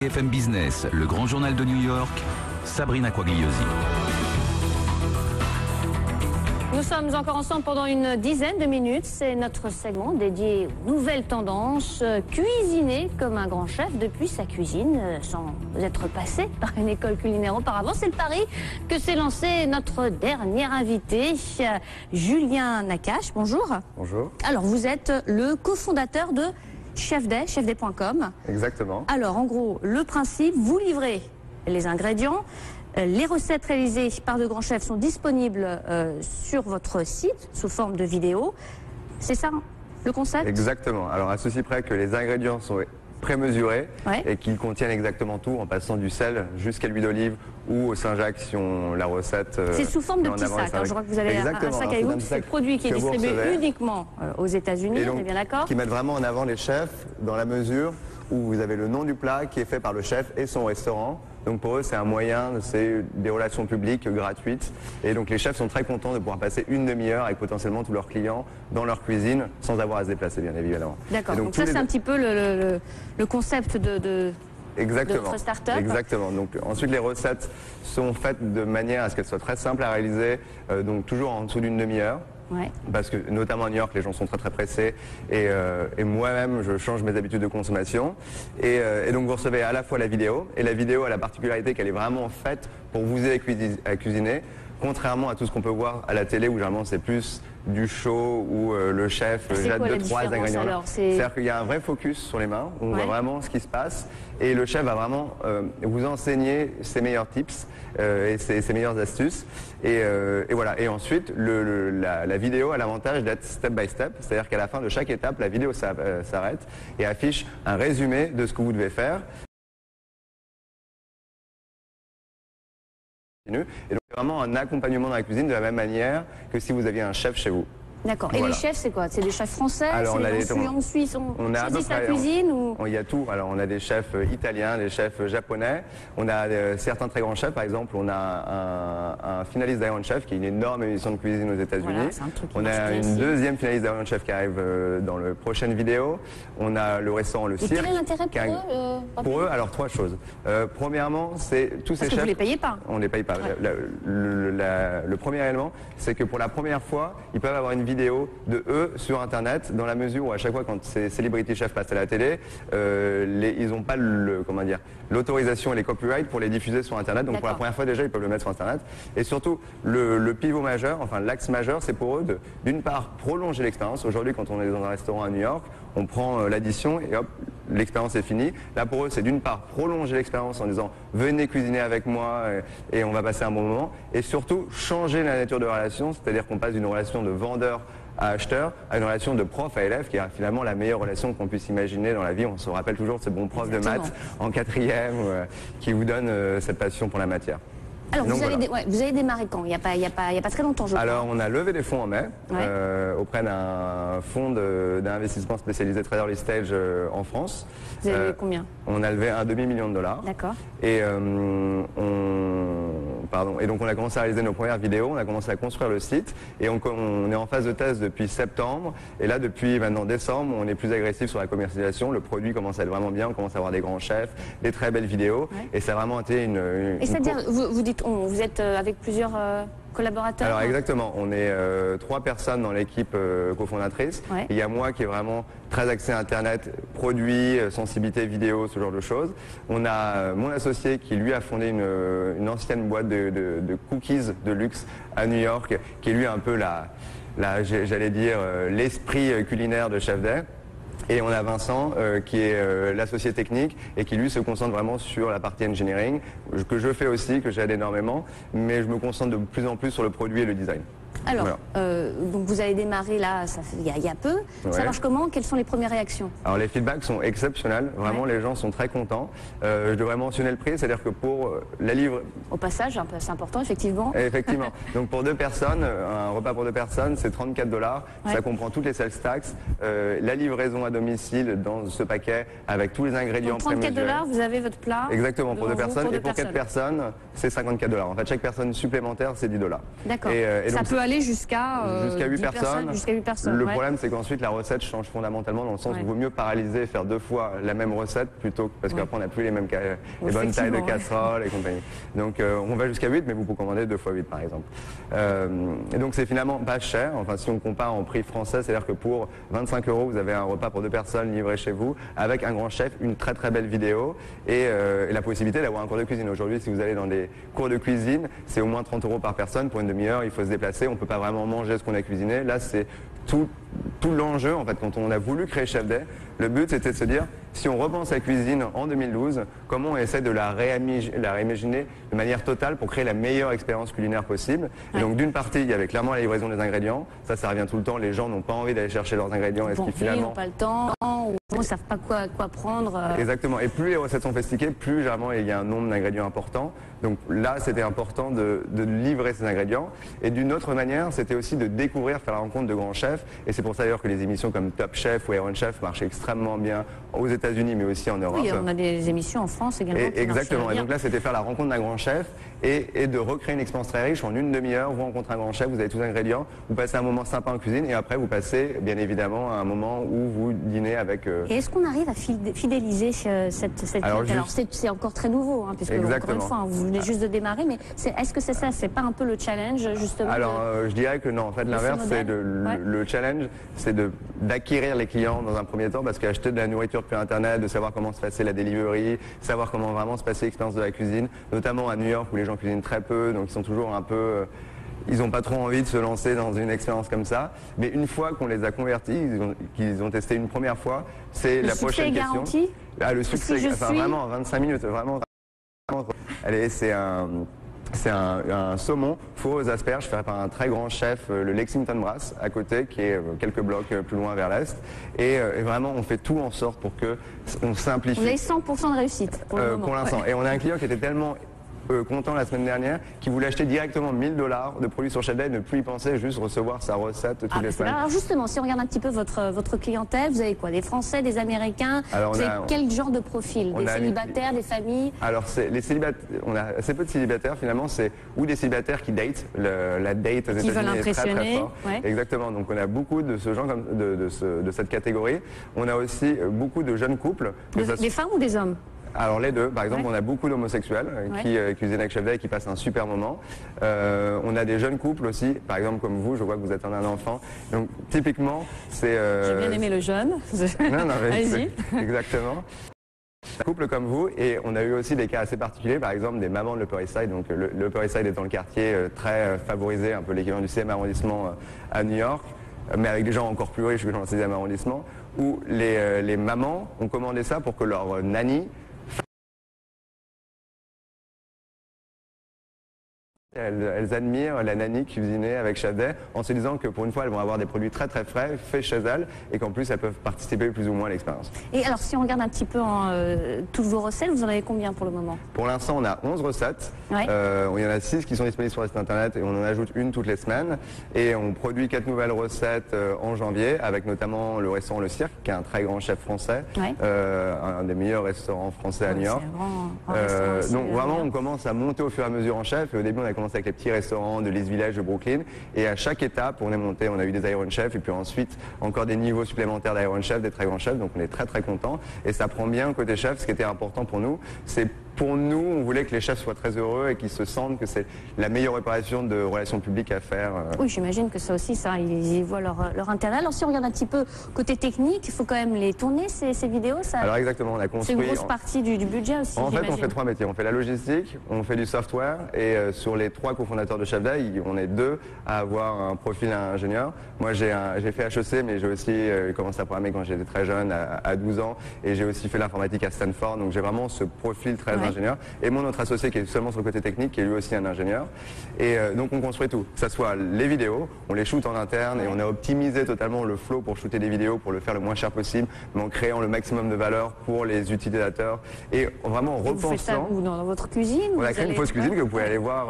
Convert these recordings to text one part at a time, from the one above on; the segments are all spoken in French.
BFM Business, le grand journal de New York, Sabrina Quagliosi. Nous sommes encore ensemble pendant une dizaine de minutes. C'est notre segment dédié aux nouvelles tendances. Cuisiner comme un grand chef depuis sa cuisine, sans être passé par une école culinaire auparavant. C'est le pari que s'est lancé notre dernier invité, Julien Nakache. Bonjour. Bonjour. Alors, vous êtes le cofondateur de Chefday, chefday.com. Exactement. Alors, en gros, le principe, vous livrez les ingrédients. Les recettes réalisées par de grands chefs sont disponibles sur votre site sous forme de vidéo. C'est ça le concept? Exactement. Alors à ceci près que les ingrédients sont prémesurés et qu'ils contiennent exactement tout en passant du sel jusqu'à l'huile d'olive ou au Saint-Jacques si on la recette. C'est sous forme de petits sacs. Je crois que vous avez un sac avec vous. C'est le produit qui est distribué uniquement aux États-Unis, on est bien d'accord? Qui mettent vraiment en avant les chefs dans la mesure où vous avez le nom du plat qui est fait par le chef et son restaurant. Donc pour eux, c'est un moyen, c'est des relations publiques gratuites. Et donc les chefs sont très contents de pouvoir passer une demi-heure avec potentiellement tous leurs clients dans leur cuisine sans avoir à se déplacer, bien évidemment. D'accord, donc ça c'est un petit peu le concept de votre start-up. Exactement. Donc ensuite les recettes sont faites de manière à ce qu'elles soient très simples à réaliser, donc toujours en dessous d'une demi-heure. Ouais. Parce que notamment à New York, les gens sont très pressés et moi-même, je change mes habitudes de consommation. Et donc vous recevez à la fois la vidéo, et la vidéo a la particularité qu'elle est vraiment faite pour vous aider à cuisiner, contrairement à tout ce qu'on peut voir à la télé où généralement c'est plus du show où le chef jette 2-3 ingrédients. C'est-à-dire qu'il y a un vrai focus sur les mains, on voit vraiment ce qui se passe et le chef va vraiment vous enseigner ses meilleurs tips et ses meilleures astuces et voilà. Et ensuite la vidéo a l'avantage d'être step by step, c'est-à-dire qu'à la fin de chaque étape la vidéo s'arrête et affiche un résumé de ce que vous devez faire. Et donc c'est vraiment un accompagnement dans la cuisine de la même manière que si vous aviez un chef chez vous. D'accord. Et les chefs, c'est quoi? C'est des chefs français? Alors, en Suisse, on choisit sa cuisine ou... Il y a tout. Alors on a des chefs italiens, des chefs japonais. On a certains très grands chefs. Par exemple, on a un finaliste d'Iron Chef qui est une énorme émission de cuisine aux États-Unis. On a une deuxième finaliste d'Iron Chef qui arrive dans la prochaine vidéo. On a le restaurant Le Cirque. Et quel est l'intérêt pour eux? Pour eux, alors trois choses. Premièrement, c'est tous ces chefs. Parce que vous les payez pas. On les paye pas. Le premier élément, c'est que pour la première fois, ils peuvent avoir une vidéo de eux sur internet dans la mesure où à chaque fois quand ces celebrity chefs passent à la télé ils n'ont pas l'autorisation et les copyrights pour les diffuser sur internet, donc pour la première fois déjà ils peuvent le mettre sur internet et surtout le pivot majeur, enfin l'axe majeur, c'est pour eux d'une part prolonger l'expérience. Aujourd'hui quand on est dans un restaurant à New York, on prend l'addition et hop, l'expérience est finie. Là pour eux c'est d'une part prolonger l'expérience en disant venez cuisiner avec moi et on va passer un bon moment, et surtout changer la nature de relation, c'est-à-dire qu'on passe d'une relation de vendeur à acheteur à une relation de prof à élève qui est finalement la meilleure relation qu'on puisse imaginer dans la vie. On se rappelle toujours de ces bons profs de maths en quatrième qui vous donnent cette passion pour la matière. Alors donc, vous avez démarré quand? Il n'y a pas très longtemps, je crois. Alors on a levé des fonds en mai auprès d'un fonds d'investissement spécialisé Très Early Stage en France. Vous avez levé combien? On a levé un demi-million de dollars. D'accord. Et et donc on a commencé à réaliser nos premières vidéos, on a commencé à construire le site et on est en phase de test depuis septembre. Et là depuis maintenant décembre, on est plus agressif sur la commercialisation. Le produit commence à être vraiment bien, on commence à avoir des grands chefs, des très belles vidéos et ça a vraiment été une et c'est-à-dire, vous dites vous êtes avec plusieurs collaborateurs? Alors exactement, on est 3 personnes dans l'équipe cofondatrice. Il y a moi qui est vraiment très axé internet, produits, sensibilité vidéo, ce genre de choses. On a mon associé qui lui a fondé une ancienne boîte de cookies de luxe à New York, qui est lui un peu j'allais dire l'esprit culinaire de Chefday. Et on a Vincent qui est l'associé technique et qui lui se concentre vraiment sur la partie engineering, que je fais aussi, que j'aide énormément, mais je me concentre de plus en plus sur le produit et le design. Alors, donc vous avez démarré là, il y a peu. Ça marche comment? Quelles sont les premières réactions? Alors les feedbacks sont exceptionnels, vraiment les gens sont très contents. Je devrais mentionner le prix, c'est-à-dire que pour la livre... Au passage, c'est important effectivement. Effectivement, donc pour 2 personnes, un repas pour 2 personnes c'est 34 $. Ça comprend toutes les sales tax, la livraison à domicile dans ce paquet avec tous les ingrédients prémesurés. 34 $, vous avez votre plat. Exactement, pour 2 personnes, et pour 4 personnes c'est 54 $. En fait chaque personne supplémentaire c'est 10 $. D'accord, ça peut aller aller jusqu'à 8 personnes. Jusqu'à 8 personnes. Le ouais. problème, c'est qu'ensuite la recette change fondamentalement dans le sens où il vaut mieux paralyser et faire 2 fois la même recette plutôt parce qu'après on n'a plus les mêmes les bonnes tailles de casseroles et compagnie. Donc on va jusqu'à 8, mais vous pouvez commander 2 fois 8 par exemple. Et donc c'est finalement pas cher. Enfin, si on compare en prix français, c'est-à-dire que pour 25 €, vous avez un repas pour 2 personnes livré chez vous avec un grand chef, une très très belle vidéo et la possibilité d'avoir un cours de cuisine. Aujourd'hui, si vous allez dans des cours de cuisine, c'est au moins 30 € par personne pour une demi-heure. Il faut se déplacer. On peut pas vraiment manger ce qu'on a cuisiné. Là, c'est tout l'enjeu en fait. Quand on a voulu créer Chef Day, le but c'était de se dire si on repense la cuisine en 2012, comment on essaie de la réimaginer de manière totale pour créer la meilleure expérience culinaire possible. Et donc d'une partie, il y avait clairement la livraison des ingrédients. Ça revient tout le temps. Les gens n'ont pas envie d'aller chercher leurs ingrédients. Est-ce qu'ils finalement n'ont pas le temps ou ne savent pas quoi prendre. Exactement. Et plus les recettes sont sophistiquées, plus généralement il y a un nombre d'ingrédients important. Donc là, c'était important de livrer ces ingrédients. Et d'une autre manière, c'était aussi de découvrir, faire la rencontre de grands chefs. Et c'est pour ça d'ailleurs que les émissions comme Top Chef ou Iron Chef marchent extrêmement bien aux États-Unis, mais aussi en Europe. Oui, on a des émissions en France également. Exactement. Et donc là, c'était faire la rencontre d'un grand chef et de recréer une expérience très riche en une demi-heure. Vous rencontrez un grand chef, vous avez tous les ingrédients, vous passez un moment sympa en cuisine et après vous passez bien évidemment à un moment où vous dînez avec. Et est-ce qu'on arrive à fidéliser cette Alors c'est encore très nouveau, hein, puisque encore une fois, vous venez juste de démarrer, mais est-ce que c'est ça, c'est pas un peu le challenge justement? Alors je dirais que non, en fait l'inverse, c'est le challenge, c'est d'acquérir les clients dans un premier temps, parce qu'acheter de la nourriture sur Internet, de savoir comment se passait la delivery, savoir comment vraiment se passait l'expérience de la cuisine, notamment à New York où les gens cuisinent très peu, donc ils sont toujours un peu... ils n'ont pas trop envie de se lancer dans une expérience comme ça. Mais une fois qu'on les a convertis, qu'ils ont testé une première fois, c'est la prochaine question. Garanti le succès, vraiment en 25 minutes, vraiment. Allez, c'est un saumon fourré aux asperges fait par un très grand chef, le Lexington Brass, à côté, qui est quelques blocs plus loin vers l'est. Et vraiment, on fait tout en sorte pour que on simplifie. Vous avez 100% de réussite pour le moment. Pour l'instant. Et on a un client qui était tellement content la semaine dernière, qui voulait acheter directement 1 000 $ de produits sur Chef Day, ne plus y penser, juste recevoir sa recette toutes les semaines. Alors justement, si on regarde un petit peu votre clientèle, vous avez quoi? Des Français, des Américains? Vous avez quel genre de profil? Des célibataires, des familles? Alors les célibataires, on a assez peu de célibataires finalement, c'est ou des célibataires qui datent, la date aux États-Unis est très très fort. Ouais. Exactement, donc on a beaucoup de ce genre, de cette catégorie. On a aussi beaucoup de jeunes couples. Des femmes ou des hommes? Alors les deux, par exemple, on a beaucoup d'homosexuels qui cuisinent avec Chef Day et qui passent un super moment. On a des jeunes couples aussi, par exemple comme vous, je vois que vous êtes un enfant. Donc typiquement, c'est... J'ai bien aimé le jeune. Non, allez-y. Exactement. Un couple comme vous, et on a eu aussi des cas assez particuliers, par exemple des mamans de l'Upper East Side. Donc le Upper East Side est dans le quartier très favorisé, un peu l'équivalent du 6e arrondissement à New York, mais avec des gens encore plus riches que dans le 6e arrondissement, où les mamans ont commandé ça pour que leur nanny... Elles admirent la nanny cuisinée avec Chef Day en se disant que pour une fois elles vont avoir des produits très très frais faits chez elles et qu'en plus elles peuvent participer plus ou moins à l'expérience. Et alors si on regarde un petit peu toutes vos recettes, vous en avez combien pour le moment? Pour l'instant on a 11 recettes, il y en a 6 qui sont disponibles sur le site internet et on en ajoute une toutes les semaines et on produit 4 nouvelles recettes en janvier avec notamment le restaurant Le Cirque qui est un très grand chef français, un des meilleurs restaurants français à New York. Donc vraiment on commence à monter au fur et à mesure en chef et au début on a commencé avec les petits restaurants de l'East Village de Brooklyn et à chaque étape on est monté, on a eu des Iron Chef et puis ensuite encore des niveaux supplémentaires d'Iron Chef, des très grands chefs, donc on est très très content et ça prend bien côté chef. Ce qui était important pour nous, c'est pour nous, on voulait que les chefs soient très heureux et qu'ils se sentent que c'est la meilleure opération de relations publiques à faire. Oui, j'imagine que ça aussi, ils y voient leur intérêt. Alors si on regarde un petit peu côté technique, il faut quand même les tourner, ces vidéos. Alors exactement, on a construit... C'est une grosse partie du budget aussi, En fait, on fait 3 métiers. On fait la logistique, on fait du software et sur les 3 cofondateurs de Chef Day, on est 2 à avoir un profil ingénieur. Moi, j'ai fait HEC, mais j'ai aussi commencé à programmer quand j'étais très jeune, à 12 ans, et j'ai aussi fait l'informatique à Stanford, donc j'ai vraiment ce profil très ingénieur. Et mon autre associé qui est seulement sur le côté technique, qui est lui aussi un ingénieur. Et donc on construit tout, que ce soit les vidéos, on les shoot en interne et on a optimisé totalement le flow pour shooter des vidéos, pour le faire le moins cher possible, mais en créant le maximum de valeur pour les utilisateurs et vraiment en repensant... Vous faites ça dans votre cuisine? On a créé une fausse cuisine que vous pouvez aller voir,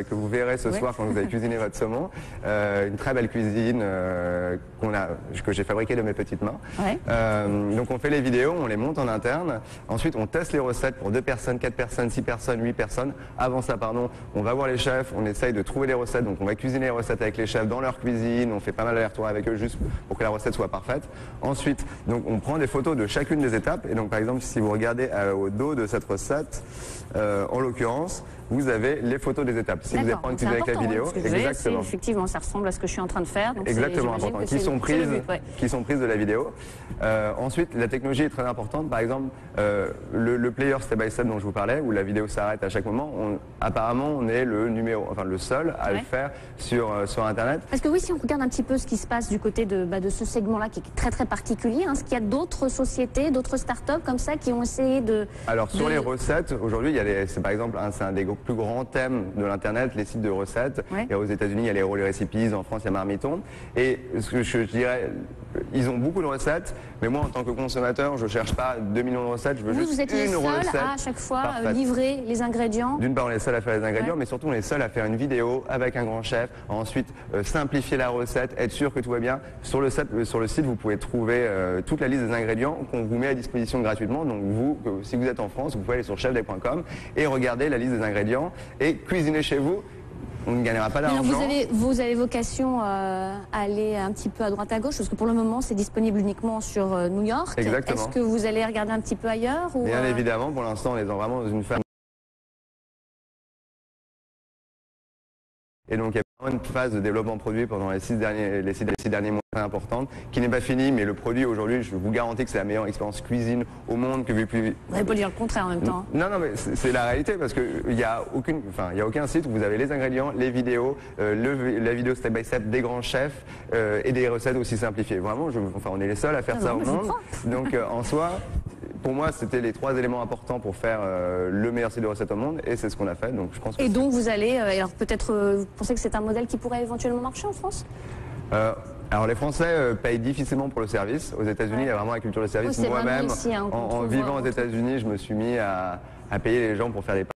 que vous verrez ce soir quand vous avez cuisiné votre saumon. Une très belle cuisine que j'ai fabriquée de mes petites mains. Donc on fait les vidéos, on les monte en interne. Ensuite on teste les recettes pour 2 personnes personnes, 4 personnes, 6 personnes, 8 personnes. Avant ça, pardon, on va voir les chefs, on essaye de trouver les recettes. Donc on va cuisiner les recettes avec les chefs dans leur cuisine, on fait pas mal d'aller-retour avec eux juste pour que la recette soit parfaite. Ensuite, donc on prend des photos de chacune des étapes. Et donc par exemple, si vous regardez au dos de cette recette, en l'occurrence, vous avez les photos des étapes. Si vous n'avez pas utilisé avec la vidéo, exactement. Effectivement, ça ressemble à ce que je suis en train de faire. Donc exactement important. Qui sont prises de la vidéo. Ensuite, la technologie est très importante. Par exemple, le player step by step dont je vous parlais, où la vidéo s'arrête à chaque moment. Apparemment, on est le seul à le faire sur Internet. Parce que oui, si on regarde un petit peu ce qui se passe du côté de ce segment-là, qui est très très particulier, est-ce qu'il y a d'autres sociétés, d'autres startups comme ça qui ont essayé de... Alors sur les recettes, aujourd'hui, c'est par exemple c'est un des plus grands thèmes de l'Internet, les sites de recettes. Et aux États-Unis, il y a les Roll Recipes, en France, il y a Marmiton. Et ce que je dirais, ils ont beaucoup de recettes, mais moi, en tant que consommateur, je ne cherche pas 2 millions de recettes, je veux juste une recette. Vous êtes les seuls à chaque fois livrer les ingrédients. D'une part, on est seuls à faire les ingrédients, mais surtout, on est seuls à faire une vidéo avec un grand chef. Ensuite, simplifier la recette, être sûr que tout va bien. Sur le site, vous pouvez trouver toute la liste des ingrédients qu'on vous met à disposition gratuitement. Donc si vous êtes en France, vous pouvez aller sur chefday.com et regarder la liste des ingrédients et cuisiner chez vous. On ne gagnera pas d'argent. Vous avez vocation à aller un petit peu à droite à gauche, parce que pour le moment, c'est disponible uniquement sur New York. Exactement. Est-ce que vous allez regarder un petit peu ailleurs ou Bien évidemment, pour l'instant, on est vraiment dans une phase. Et donc, il y a une phase de développement produit pendant les 6 derniers mois très importante, qui n'est pas finie, mais le produit aujourd'hui, je vous garantis que c'est la meilleure expérience cuisine au monde que vous pouvez... Vous n'allez pas dire le contraire en même temps. Non, mais c'est la réalité, parce qu'il n'y a aucun site où vous avez les ingrédients, les vidéos, la vidéo step by step des grands chefs et des recettes aussi simplifiées. Vraiment, on est les seuls à faire ça au monde. Donc, en soi... Pour moi, c'était les 3 éléments importants pour faire le meilleur site de recettes au monde, et c'est ce qu'on a fait. Donc, je pense que donc vous allez, alors peut-être, vous pensez que c'est un modèle qui pourrait éventuellement marcher en France? Alors les Français payent difficilement pour le service. Aux États-Unis, il y a vraiment la culture du service. Moi-même, en vivant aux États-Unis, je me suis mis à payer les gens pour faire des